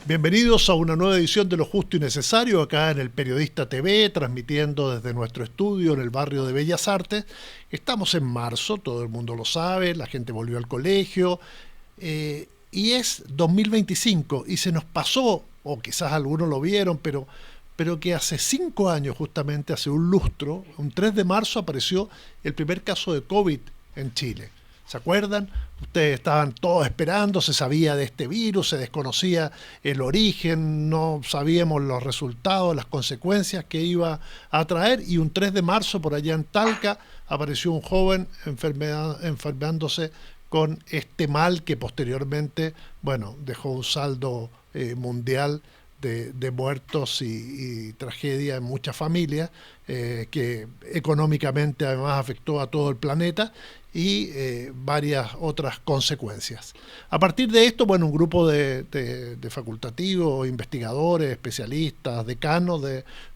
Bienvenidos a una nueva edición de Lo Justo y Necesario, acá en el Periodista TV, transmitiendo desde nuestro estudio en el barrio de Bellas Artes. Estamos en marzo, todo el mundo lo sabe, la gente volvió al colegio, y es 2025 y se nos pasó, o quizás algunos lo vieron, pero que hace 5 años, justamente hace un lustro, un 3 de marzo apareció el primer caso de COVID en Chile. ¿Se acuerdan? Ustedes estaban todos esperando, se sabía de este virus, se desconocía el origen, no sabíamos los resultados, las consecuencias que iba a traer, y un 3 de marzo por allá en Talca apareció un joven enfermándose con este mal que posteriormente, bueno, dejó un saldo mundial de muertos y tragedia en muchas familias, que económicamente además afectó a todo el planeta y varias otras consecuencias. A partir de esto, bueno, un grupo de facultativos, investigadores, especialistas, decanos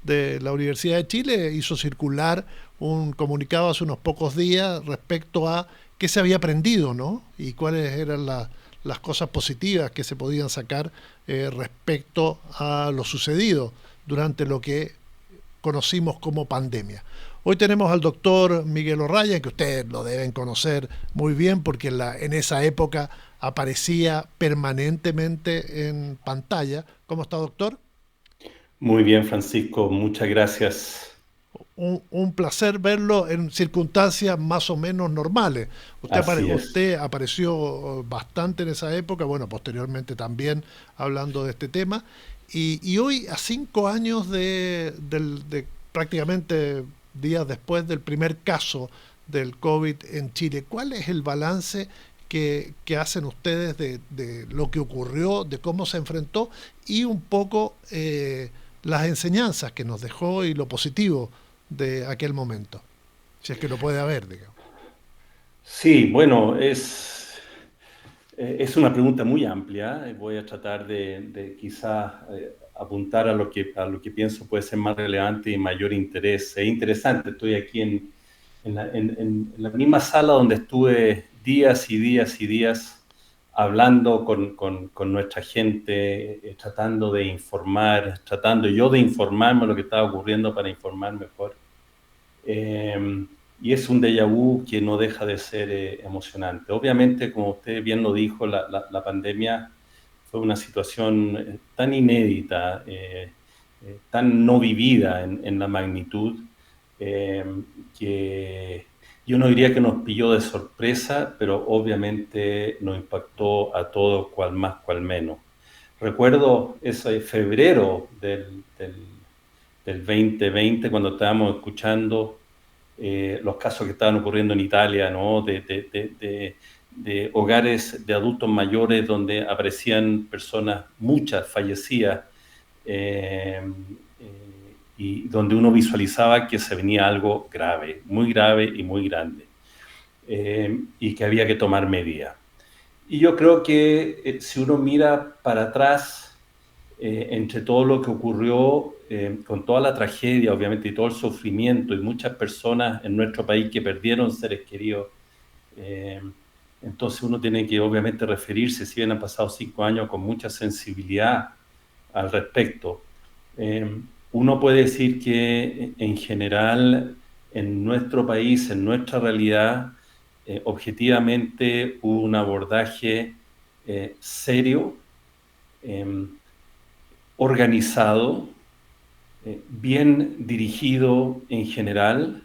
de la Universidad de Chile hizo circular un comunicado hace unos pocos días respecto a qué se había aprendido, ¿no? Y cuáles eran las cosas positivas que se podían sacar respecto a lo sucedido durante lo que conocimos como pandemia. Hoy tenemos al doctor Miguel O'Ryan, que ustedes lo deben conocer muy bien porque en esa época aparecía permanentemente en pantalla. ¿Cómo está, doctor? Muy bien, Francisco, muchas gracias. Un placer verlo en circunstancias más o menos normales. Así es. Usted apareció bastante en esa época, bueno, posteriormente también hablando de este tema, y hoy, a 5 años de prácticamente días después del primer caso del COVID en Chile, ¿cuál es el balance que hacen ustedes de lo que ocurrió, de cómo se enfrentó y un poco las enseñanzas que nos dejó y lo positivo de aquel momento? Si es que lo puede haber, digamos. Sí, bueno, es una pregunta muy amplia. Voy a tratar de quizás apuntar a lo que pienso puede ser más relevante y mayor interés. Es interesante, estoy aquí en la misma sala donde estuve días y días y días hablando con nuestra gente, tratando de informar, tratando yo de informarme lo que estaba ocurriendo para informar mejor. Eh, y es un déjà vu que no deja de ser emocionante. Obviamente, como usted bien lo dijo, la pandemia fue una situación tan inédita, tan no vivida en la magnitud, eh, que yo no diría que nos pilló de sorpresa, pero obviamente nos impactó a todos, cual más, cual menos. Recuerdo ese febrero del 2020, cuando estábamos escuchando los casos que estaban ocurriendo en Italia, ¿no? De hogares de adultos mayores donde aparecían personas, muchas fallecidas, y donde uno visualizaba que se venía algo grave y muy grande, y que había que tomar medidas. Y yo creo que si uno mira para atrás, entre todo lo que ocurrió, con toda la tragedia, obviamente, y todo el sufrimiento, y muchas personas en nuestro país que perdieron seres queridos, eh, entonces uno tiene que obviamente referirse, si bien han pasado 5 años, con mucha sensibilidad al respecto. Eh, Uno puede decir que en general, en nuestro país, en nuestra realidad, objetivamente hubo un abordaje serio, eh, organizado, bien dirigido en general,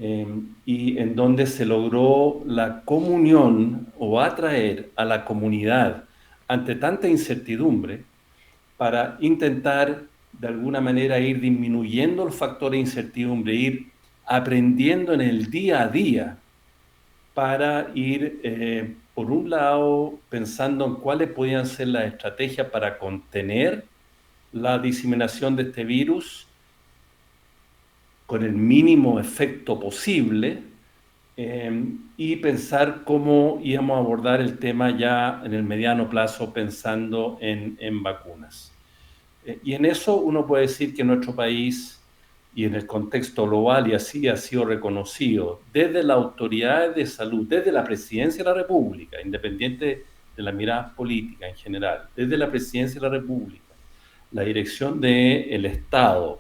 eh, y en donde se logró la comunión o atraer a la comunidad ante tanta incertidumbre para intentar de alguna manera ir disminuyendo el factor de incertidumbre, ir aprendiendo en el día a día para ir, por un lado, pensando en cuáles podían ser las estrategias para contener la diseminación de este virus con el mínimo efecto posible, y pensar cómo íbamos a abordar el tema ya en el mediano plazo pensando en vacunas. Y en eso uno puede decir que nuestro país y en el contexto global, y así ha sido reconocido desde las autoridades de salud, desde la presidencia de la República, independiente de las miradas políticas en general, desde la Presidencia de la República, la dirección del Estado,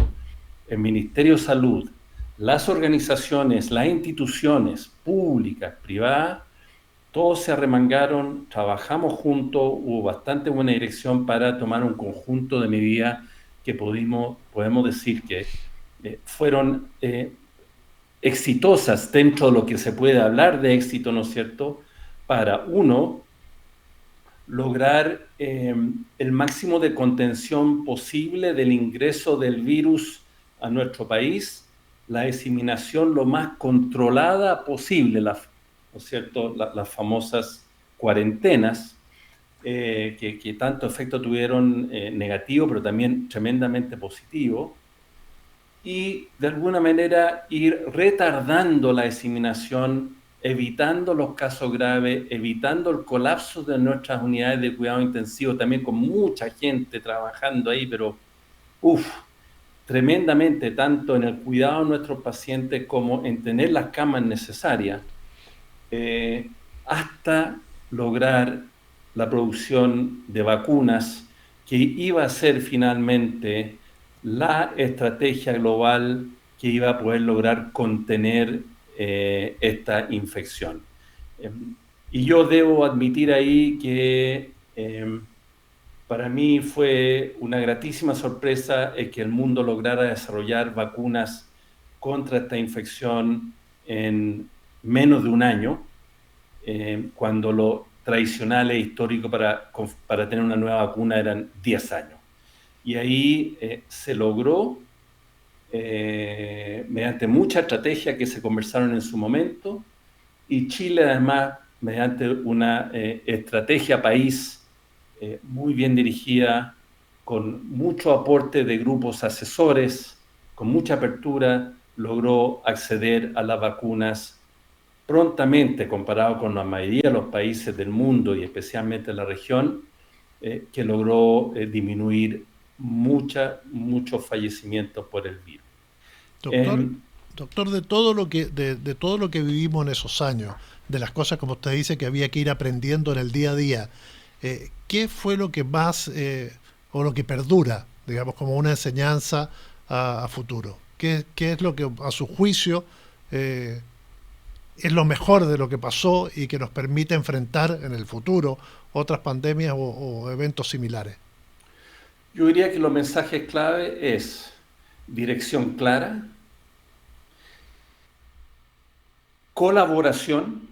el Ministerio de Salud, las organizaciones, las instituciones públicas, privadas, todos se arremangaron, trabajamos juntos, hubo bastante buena dirección para tomar un conjunto de medidas que podemos decir que fueron exitosas dentro de lo que se puede hablar de éxito, ¿no es cierto? Para, uno, lograr el máximo de contención posible del ingreso del virus a nuestro país, la diseminación lo más controlada posible, ¿no es cierto? Las famosas cuarentenas, que tanto efecto tuvieron negativo, pero también tremendamente positivo, y de alguna manera ir retardando la diseminación, evitando los casos graves, evitando el colapso de nuestras unidades de cuidado intensivo, también con mucha gente trabajando ahí, pero tremendamente, tanto en el cuidado de nuestros pacientes como en tener las camas necesarias, hasta lograr la producción de vacunas que iba a ser finalmente la estrategia global que iba a poder lograr contener esta infección. Y yo debo admitir ahí que para mí fue una gratísima sorpresa que el mundo lograra desarrollar vacunas contra esta infección en menos de un año, cuando lo tradicional e histórico para tener una nueva vacuna eran 10 años. Y ahí se logró, mediante mucha estrategia que se conversaron en su momento, y Chile además, mediante una estrategia país muy bien dirigida, con mucho aporte de grupos asesores, con mucha apertura, logró acceder a las vacunas prontamente, comparado con la mayoría de los países del mundo y especialmente la región, que logró disminuir muchos fallecimientos por el virus. Doctor, doctor, de todo lo que vivimos en esos años, de las cosas como usted dice que había que ir aprendiendo en el día a día, ¿qué fue lo que más o lo que perdura, digamos, como una enseñanza a futuro? ¿Qué es lo que a su juicio es lo mejor de lo que pasó y que nos permite enfrentar en el futuro otras pandemias o eventos similares? Yo diría que los mensajes clave es dirección clara, colaboración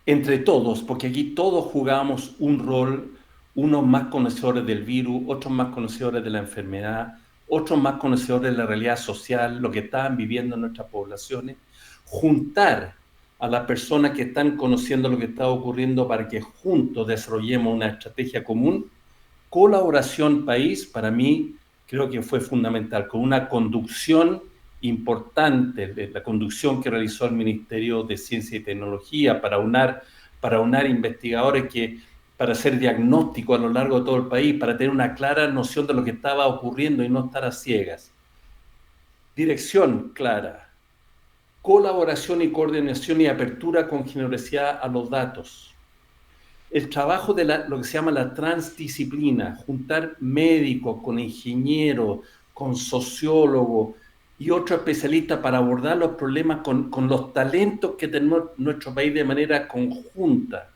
entre todos, porque aquí todos jugamos un rol, unos más conocedores del virus, otros más conocedores de la enfermedad, otros más conocedores de la realidad social, lo que estaban viviendo nuestras poblaciones, juntar a las personas que están conociendo lo que está ocurriendo para que juntos desarrollemos una estrategia común. Colaboración país, para mí, creo que fue fundamental, con una conducción importante, la conducción que realizó el Ministerio de Ciencia y Tecnología para unar investigadores para hacer diagnóstico a lo largo de todo el país, para tener una clara noción de lo que estaba ocurriendo y no estar a ciegas. Dirección clara, colaboración y coordinación y apertura con generosidad a los datos. El trabajo de lo que se llama la transdisciplina, juntar médicos con ingenieros, con sociólogos y otros especialistas para abordar los problemas con los talentos que tenemos en nuestro país de manera conjunta,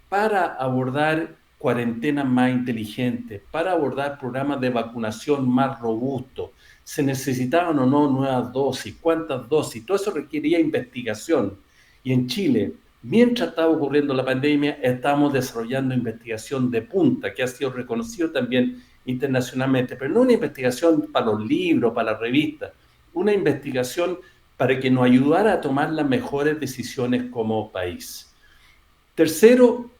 para abordar cuarentenas más inteligentes, para abordar programas de vacunación más robustos. ¿Se necesitaban o no nuevas dosis? ¿Cuántas dosis? Todo eso requería investigación. Y en Chile, mientras estaba ocurriendo la pandemia, estamos desarrollando investigación de punta, que ha sido reconocido también internacionalmente, pero no una investigación para los libros, para las revistas, una investigación para que nos ayudara a tomar las mejores decisiones como país. Tercero,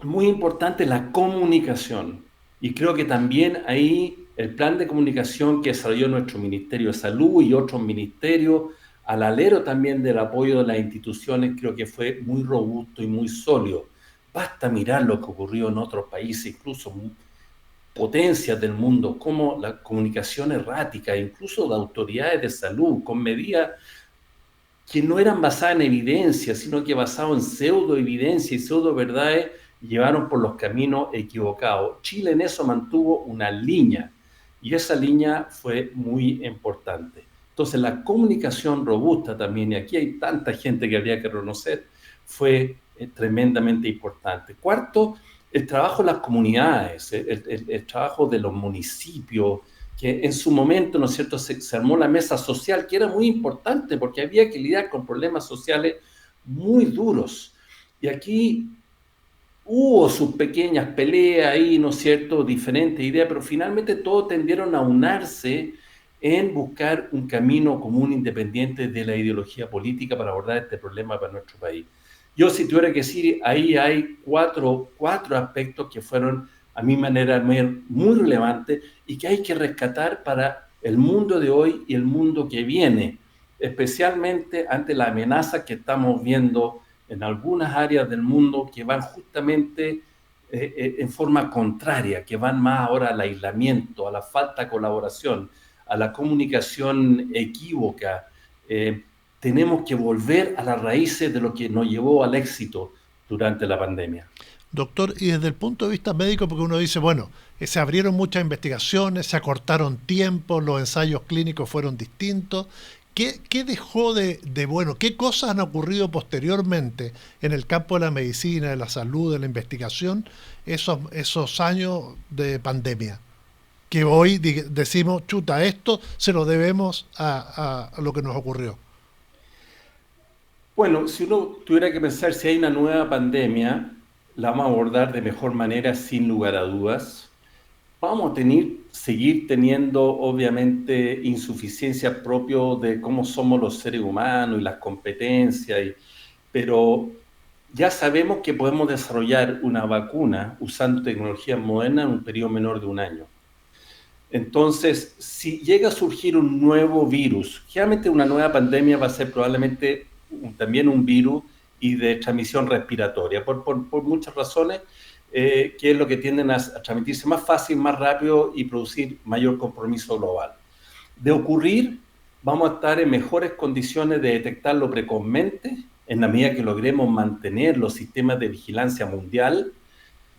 muy importante, la comunicación. Y creo que también ahí el plan de comunicación que desarrolló nuestro Ministerio de Salud y otros ministerios, al alero también del apoyo de las instituciones, creo que fue muy robusto y muy sólido. Basta mirar lo que ocurrió en otros países, incluso potencias del mundo, como la comunicación errática, incluso de autoridades de salud, con medidas que no eran basadas en evidencia, sino que basadas en pseudo-evidencia y pseudo-verdades llevaron por los caminos equivocados. Chile en eso mantuvo una línea y esa línea fue muy importante. Entonces la comunicación robusta también, y aquí hay tanta gente que habría que reconocer, fue tremendamente importante. Cuarto, el trabajo de las comunidades, el trabajo de los municipios, que en su momento, ¿no es cierto?, se armó la mesa social, que era muy importante porque había que lidiar con problemas sociales muy duros. Y aquí hubo sus pequeñas peleas ahí, ¿no es cierto?, diferentes ideas, pero finalmente todos tendieron a unarse en buscar un camino común independiente de la ideología política para abordar este problema para nuestro país. Yo, si tuviera que decir, ahí hay cuatro aspectos que fueron, a mi manera, muy relevantes y que hay que rescatar para el mundo de hoy y el mundo que viene, especialmente ante la amenaza que estamos viendo en algunas áreas del mundo que van justamente en forma contraria, que van más ahora al aislamiento, a la falta de colaboración, a la comunicación equívoca. Tenemos que volver a las raíces de lo que nos llevó al éxito durante la pandemia. Doctor, y desde el punto de vista médico, porque uno dice, bueno, se abrieron muchas investigaciones, se acortaron tiempos, los ensayos clínicos fueron distintos. ¿Qué dejó de bueno? ¿Qué cosas han ocurrido posteriormente en el campo de la medicina, de la salud, de la investigación, esos años de pandemia? Que hoy decimos, chuta, esto se lo debemos a lo que nos ocurrió. Bueno, si uno tuviera que pensar si hay una nueva pandemia, la vamos a abordar de mejor manera sin lugar a dudas. Vamos a seguir teniendo, obviamente, insuficiencia propio de cómo somos los seres humanos y las competencias, pero ya sabemos que podemos desarrollar una vacuna usando tecnología moderna en un periodo menor de un año. Entonces, si llega a surgir un nuevo virus, generalmente una nueva pandemia va a ser probablemente también un virus y de transmisión respiratoria, por muchas razones, que es lo que tienden a transmitirse más fácil, más rápido y producir mayor compromiso global. De ocurrir, vamos a estar en mejores condiciones de detectarlo precozmente, en la medida que logremos mantener los sistemas de vigilancia mundial,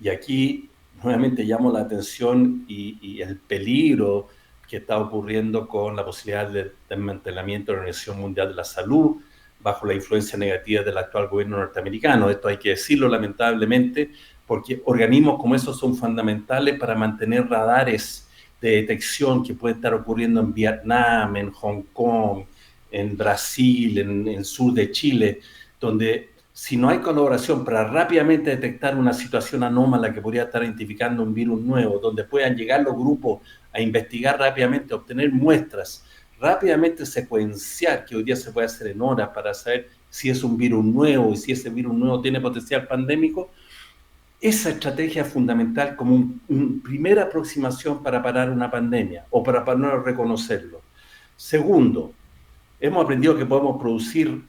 y aquí nuevamente llamo la atención y el peligro que está ocurriendo con la posibilidad de desmantelamiento de la Organización Mundial de la Salud bajo la influencia negativa del actual gobierno norteamericano. Esto hay que decirlo lamentablemente, porque organismos como esos son fundamentales para mantener radares de detección que pueden estar ocurriendo en Vietnam, en Hong Kong, en Brasil, en el sur de Chile, donde si no hay colaboración para rápidamente detectar una situación anómala que podría estar identificando un virus nuevo, donde puedan llegar los grupos a investigar rápidamente, obtener muestras, rápidamente secuenciar, que hoy día se puede hacer en horas para saber si es un virus nuevo y si ese virus nuevo tiene potencial pandémico, esa estrategia es fundamental como una primera aproximación para parar una pandemia o para no reconocerlo. Segundo, hemos aprendido que podemos producir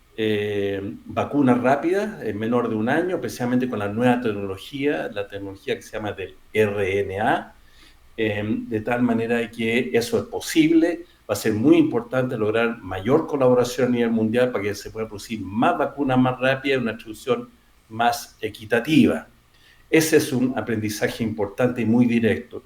vacunas rápidas en menor de un año, especialmente con la nueva tecnología, la tecnología que se llama del RNA, de tal manera que eso es posible. Va a ser muy importante lograr mayor colaboración a nivel mundial para que se pueda producir más vacunas más rápidas y una distribución más equitativa. Ese es un aprendizaje importante y muy directo.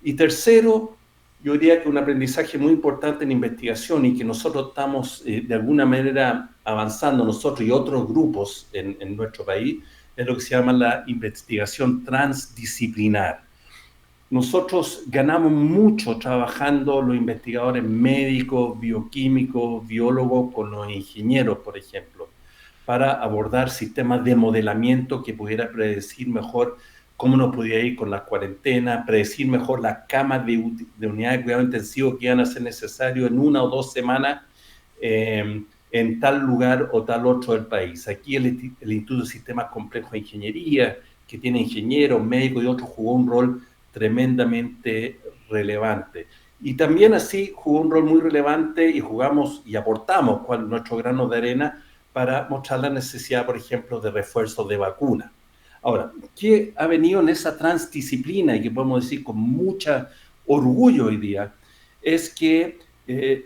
Y tercero, yo diría que un aprendizaje muy importante en investigación y que nosotros estamos de alguna manera avanzando, nosotros y otros grupos en nuestro país, es lo que se llama la investigación transdisciplinar. Nosotros ganamos mucho trabajando los investigadores médicos, bioquímicos, biólogos con los ingenieros, por ejemplo, para abordar sistemas de modelamiento que pudiera predecir mejor cómo nos podía ir con las cuarentenas, predecir mejor las camas de unidad de cuidado intensivo que iban a ser necesarios en 1 o 2 semanas en tal lugar o tal otro del país. Aquí el Instituto de Sistemas Complejos de Ingeniería, que tiene ingenieros, médicos y otros, jugó un rol tremendamente relevante. Y también así jugó un rol muy relevante y jugamos y aportamos nuestro grano de arena para mostrar la necesidad, por ejemplo, de refuerzos de vacunas. Ahora, ¿qué ha venido en esa transdisciplina y que podemos decir con mucho orgullo hoy día? Es que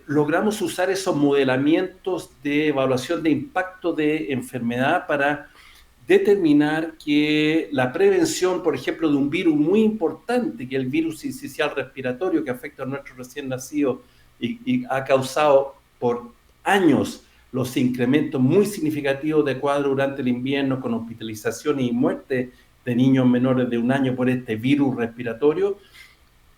logramos usar esos modelamientos de evaluación de impacto de enfermedad para determinar que la prevención, por ejemplo, de un virus muy importante, que es el virus sincicial respiratorio, que afecta a nuestros recién nacidos y ha causado por años los incrementos muy significativos de cuadro durante el invierno, con hospitalizaciones y muerte de niños menores de 1 año por este virus respiratorio.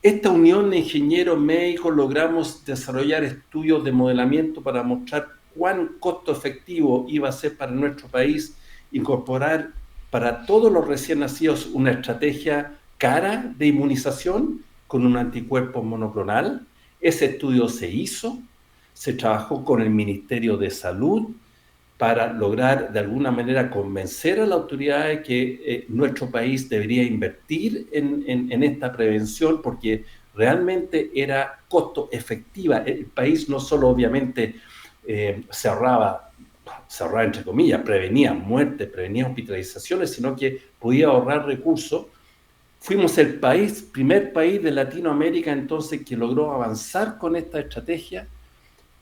Esta unión de ingenieros médicos logramos desarrollar estudios de modelamiento para mostrar cuán costo efectivo iba a ser para nuestro país incorporar para todos los recién nacidos una estrategia cara de inmunización con un anticuerpo monoclonal. Ese estudio se hizo, se trabajó con el Ministerio de Salud para lograr de alguna manera convencer a la autoridad de que nuestro país debería invertir en esta prevención, porque realmente era costo efectiva. El país no solo obviamente cerraba entre comillas, prevenía muerte, prevenía hospitalizaciones, sino que podía ahorrar recursos. Fuimos el primer país de Latinoamérica entonces que logró avanzar con esta estrategia.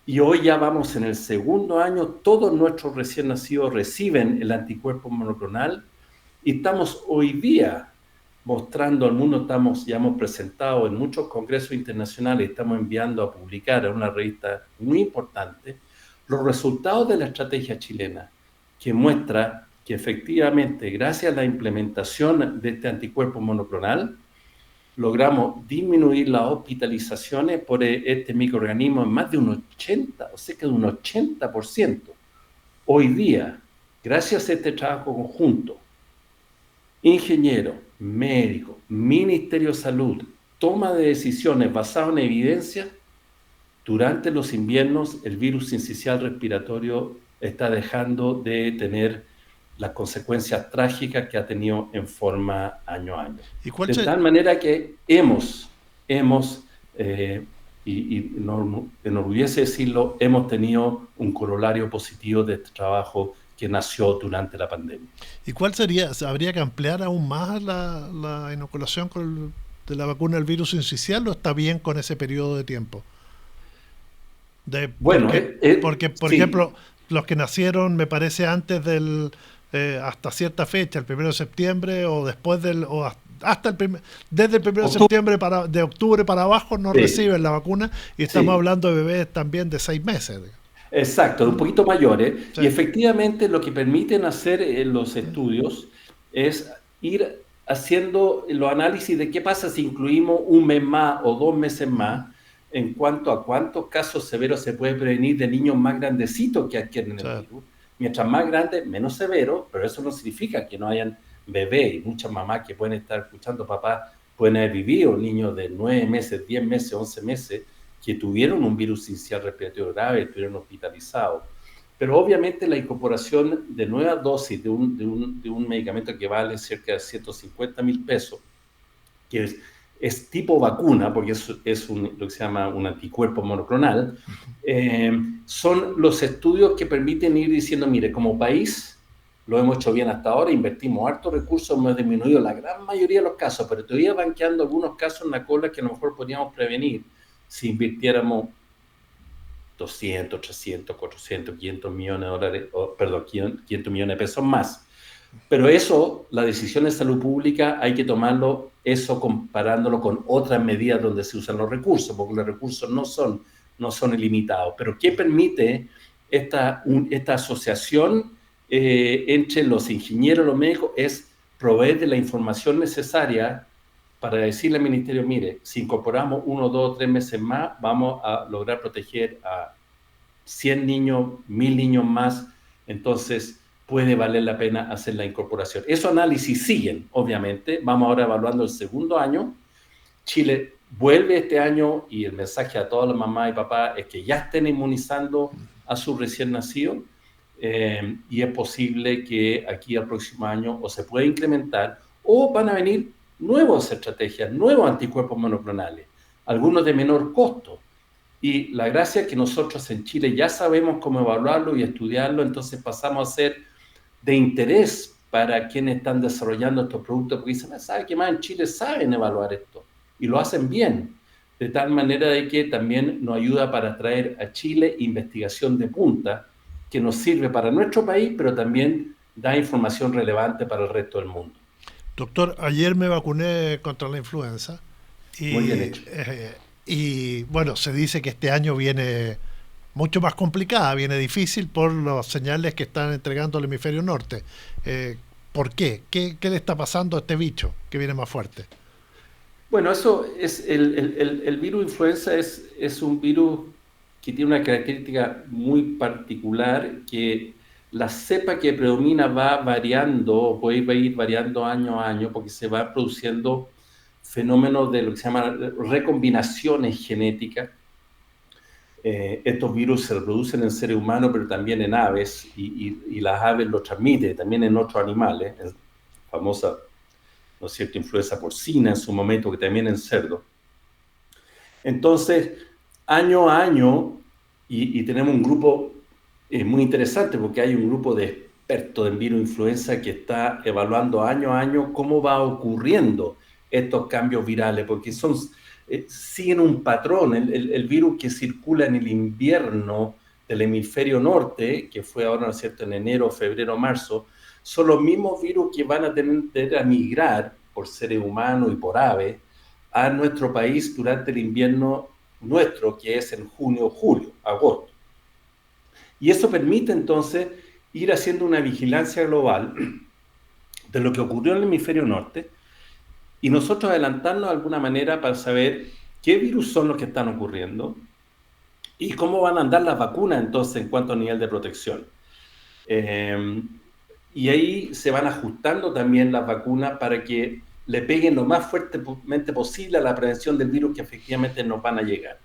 Y hoy ya vamos en el segundo año, todos nuestros recién nacidos reciben el anticuerpo monoclonal y estamos hoy día mostrando al mundo, ya hemos presentado en muchos congresos internacionales, estamos enviando a publicar en una revista muy importante los resultados de la estrategia chilena, que muestra que efectivamente, gracias a la implementación de este anticuerpo monoclonal, logramos disminuir las hospitalizaciones por este microorganismo en más de un 80, o cerca de un 80%. Hoy día, gracias a este trabajo conjunto, ingeniero, médico, Ministerio de Salud, toma de decisiones basadas en evidencia, durante los inviernos el virus sincicial respiratorio está dejando de tener las consecuencias trágicas que ha tenido en forma año a año. De tal manera que y nos enorgullece decirlo, hemos tenido un corolario positivo de este trabajo que nació durante la pandemia. ¿Y cuál sería? ¿Habría que ampliar aún más la inoculación de la vacuna del virus sincicial o está bien con ese periodo de tiempo? Bueno, porque por sí. ejemplo, los que nacieron, me parece, antes del hasta cierta fecha, el 1 de septiembre, o después hasta desde el 1 de septiembre de octubre para abajo no reciben la vacuna, y estamos hablando de bebés también de 6 meses. Exacto, un poquito mayores. Sí. Y efectivamente lo que permiten hacer los estudios es ir haciendo los análisis de qué pasa si incluimos 1 mes más o 2 meses más en cuanto a cuántos casos severos se puede prevenir de niños más grandecitos que adquieren el virus. Mientras más grandes, menos severos, pero eso no significa que no hayan bebés y muchas mamás que pueden estar escuchando, papás pueden haber vivido niños de 9 meses, 10 meses, 11 meses, que tuvieron un virus sincicial respiratorio grave, estuvieron hospitalizados. Pero obviamente la incorporación de nuevas dosis de un medicamento que vale cerca de 150,000 pesos, que es tipo vacuna, porque es lo que se llama un anticuerpo monoclonal, son los estudios que permiten ir diciendo, mire, como país lo hemos hecho bien hasta ahora, invertimos hartos recursos, hemos disminuido la gran mayoría de los casos, pero todavía van quedando algunos casos en la cola que a lo mejor podríamos prevenir si invirtiéramos 200, 300, 400, 500 millones de dólares, perdón, 500 millones de pesos más. Pero eso, la decisión de salud pública, hay que tomarlo, eso comparándolo con otras medidas donde se usan los recursos, porque los recursos no son ilimitados. Pero ¿qué permite esta asociación entre los ingenieros y los médicos? Es proveer de la información necesaria para decirle al ministerio, mire, si incorporamos 1, 2, 3 meses más, vamos a lograr proteger a 100 niños, 1.000 niños más, entonces puede valer la pena hacer la incorporación. Esos análisis siguen, obviamente. Vamos ahora evaluando el segundo año. Chile vuelve este año y el mensaje a todas las mamás y papás es que ya estén inmunizando a sus recién nacidos y es posible que aquí al próximo año o se pueda incrementar o van a venir nuevas estrategias, nuevos anticuerpos monoclonales, algunos de menor costo. Y la gracia es que nosotros en Chile ya sabemos cómo evaluarlo y estudiarlo, entonces pasamos a ser de interés para quienes están desarrollando estos productos, porque dicen, ¿sabe qué más? En Chile saben evaluar esto y lo hacen bien, de tal manera de que también nos ayuda para traer a Chile investigación de punta que nos sirve para nuestro país, pero también da información relevante para el resto del mundo. Doctor, ayer me vacuné contra la influenza Muy bien y, hecho. y bueno, se dice que este año viene mucho más complicada, viene difícil por los señales que están entregando el hemisferio norte. Eh, ¿Por qué? ¿Qué le está pasando a este bicho que viene más fuerte? Bueno, eso es el virus influenza es un virus que tiene una característica muy particular, que la cepa que predomina va variando, o puede ir variando año a año, porque se va produciendo fenómenos de lo que se llama recombinaciones genéticas. Estos virus se reproducen en seres humanos, pero también en aves, y las aves lo transmiten también en otros animales, en famosa, ¿no es cierto?, influenza porcina en su momento, que también en cerdos. Entonces, año a año, y tenemos un grupo muy interesante, porque hay un grupo de expertos en virus influenza que está evaluando año a año cómo va ocurriendo estos cambios virales, porque siguen un patrón. El virus que circula en el invierno del hemisferio norte, que fue ahora, ¿no es cierto?, en enero, febrero, marzo, son los mismos virus que van a tener a migrar por seres humanos y por aves a nuestro país durante el invierno nuestro, que es en junio, julio, agosto. Y eso permite entonces ir haciendo una vigilancia global de lo que ocurrió en el hemisferio norte y nosotros adelantarnos de alguna manera para saber qué virus son los que están ocurriendo y cómo van a andar las vacunas entonces en cuanto a nivel de protección. Eh, y ahí se van ajustando también las vacunas para que le peguen lo más fuertemente posible a la prevención del virus que efectivamente nos van a llegar.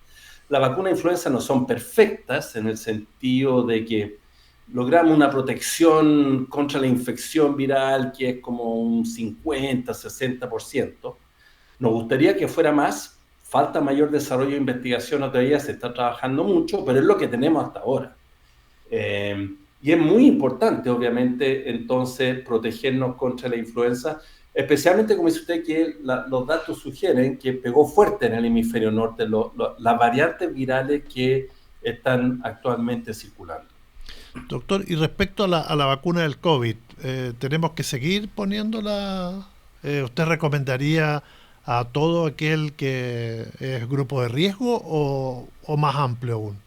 Las vacunas de influenza no son perfectas en el sentido de que logramos una protección contra la infección viral que es como un 50-60%. Nos gustaría que fuera más, falta mayor desarrollo e investigación todavía, se está trabajando mucho, pero es lo que tenemos hasta ahora. Y es muy importante, obviamente, entonces, protegernos contra la influenza, especialmente, como dice usted, que los datos sugieren que pegó fuerte en el hemisferio norte las variantes virales que están actualmente circulando. Doctor, y respecto a la vacuna del COVID, ¿tenemos que seguir poniéndola? ¿Usted recomendaría a todo aquel que es grupo de riesgo o más amplio aún?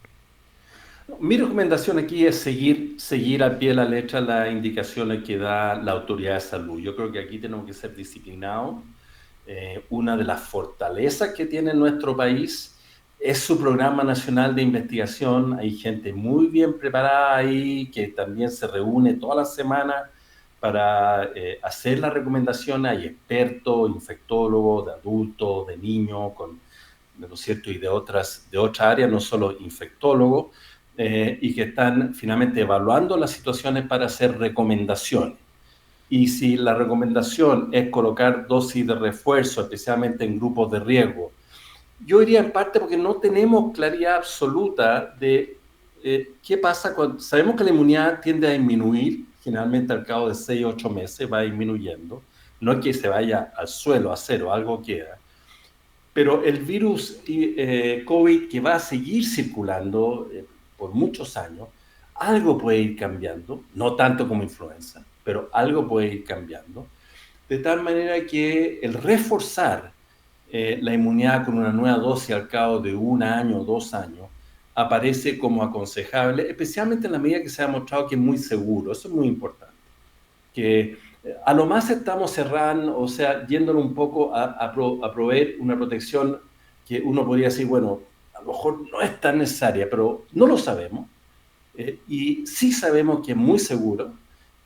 Mi recomendación aquí es seguir al pie de la letra las indicaciones que da la autoridad de salud. Yo creo que aquí tenemos que ser disciplinados. Una de las fortalezas que tiene nuestro país es su programa nacional de investigación. Hay gente muy bien preparada ahí que también se reúne todas las semanas para hacer las recomendaciones. Hay expertos, infectólogos, de adultos, de niños, ¿no es cierto?, y de otras áreas, no solo infectólogos, y que están finalmente evaluando las situaciones para hacer recomendaciones. Y si la recomendación es colocar dosis de refuerzo, especialmente en grupos de riesgo, yo iría en parte porque no tenemos claridad absoluta de qué pasa cuando sabemos que la inmunidad tiende a disminuir, generalmente al cabo de 6 o 8 meses va disminuyendo, no es que se vaya al suelo, a cero, algo queda. Pero el virus COVID que va a seguir circulando por muchos años, algo puede ir cambiando, no tanto como influenza, pero algo puede ir cambiando, de tal manera que el reforzar la inmunidad con una nueva dosis al cabo de 1 año o 2 años aparece como aconsejable, especialmente en la medida que se ha demostrado que es muy seguro. Eso es muy importante. Que a lo más estamos cerrando, o sea, yéndolo un poco a proveer una protección que uno podría decir, bueno, a lo mejor no es tan necesaria, pero no lo sabemos. Y sí sabemos que es muy seguro,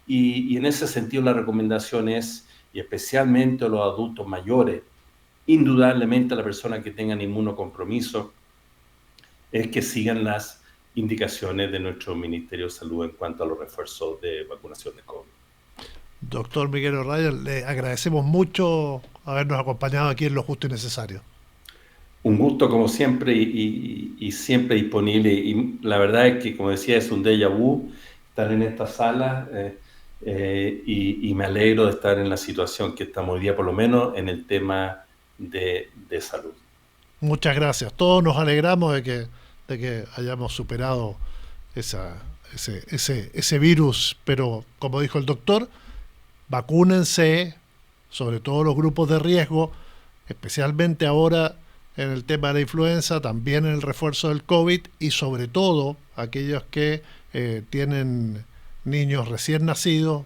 y en ese sentido la recomendación es, y especialmente a los adultos mayores, indudablemente a las personas que tengan inmunocompromiso, es que sigan las indicaciones de nuestro Ministerio de Salud en cuanto a los refuerzos de vacunación de COVID. Doctor Miguel O'Reilly, le agradecemos mucho habernos acompañado aquí en Lo Justo y Necesario. Un gusto como siempre y siempre disponible. Y la verdad es que, como decía, es un déjà vu estar en esta sala y me alegro de estar en la situación que estamos hoy día, por lo menos en el tema de salud. Muchas gracias. Todos nos alegramos de que hayamos superado esa, ese virus, pero como dijo el doctor, vacúnense, sobre todo los grupos de riesgo, especialmente ahora en el tema de la influenza, también en el refuerzo del COVID y sobre todo aquellos que tienen niños recién nacidos,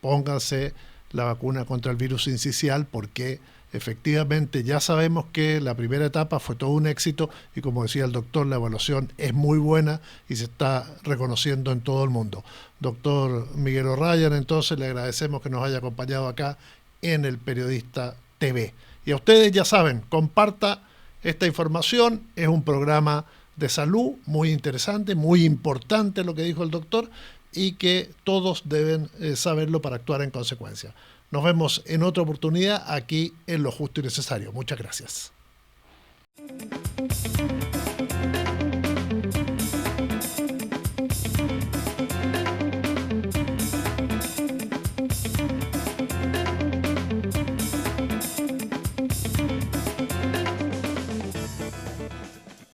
pónganse la vacuna contra el virus sincicial porque efectivamente ya sabemos que la primera etapa fue todo un éxito y como decía el doctor, la evaluación es muy buena y se está reconociendo en todo el mundo. Doctor Miguel O'Ryan, entonces le agradecemos que nos haya acompañado acá en El Periodista TV. Y a ustedes ya saben, comparta esta información, es un programa de salud muy interesante, muy importante lo que dijo el doctor y que todos deben saberlo para actuar en consecuencia. Nos vemos en otra oportunidad aquí en Lo Justo y Necesario. Muchas gracias.